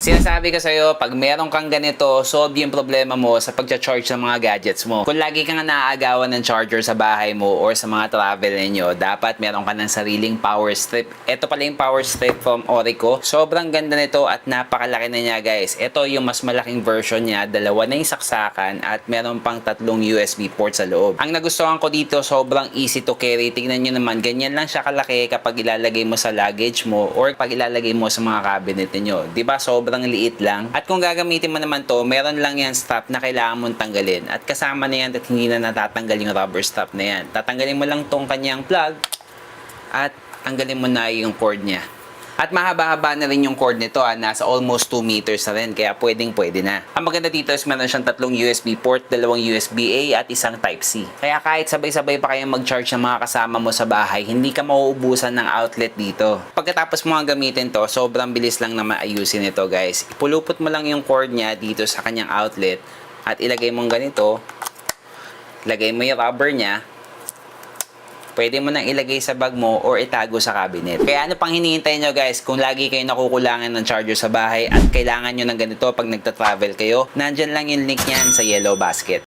Sinasabi ko sa'yo, pag meron kang ganito, solve yung problema mo sa pagcha-charge ng mga gadgets mo. Kung lagi kang naaagawan ng charger sa bahay mo or sa mga travel ninyo, dapat meron ka ng sariling power strip. Ito pala yung power strip from Orico. Sobrang ganda nito at napakalaki na niya, guys. Ito yung mas malaking version niya, dalawa na yung saksakan at meron pang 3 USB ports sa loob. Ang nagustuhan ko dito, sobrang easy to carry. Tignan nyo naman, ganyan lang siya kalaki kapag ilalagay mo sa luggage mo or pag ilalagay mo sa mga cabinet niyo. Diba? Sobrang liit lang. At kung gagamitin mo naman to, meron lang yan strap na kailangan mong tanggalin. At kasama na yan at hindi na natatanggal yung rubber strap na yan. Tatanggalin mo lang tong kanyang plug at tanggalin mo na yung cord niya. At mahaba-haba na rin yung cord nito, nasa almost 2 meters na rin, kaya pwede na. Ang maganda dito is meron siyang 3 USB port, 2 USB-A at isang Type-C. Kaya kahit sabay-sabay pa kayong mag-charge ng mga kasama mo sa bahay, hindi ka mauubusan ng outlet dito. Pagkatapos mo nga gamitin to, sobrang bilis lang na maayusin ito, guys. Ipulupot mo lang yung cord niya dito sa kanyang outlet at ilagay mo ganito. Lagay mo yung rubber niya. Pwede mo nang ilagay sa bag mo or itago sa cabinet. Kaya ano pang hinihintay nyo, guys? Kung lagi kayo nakukulangan ng charger sa bahay at kailangan nyo ng ganito pag nagta-travel kayo, nandyan lang yung link niyan sa yellow basket.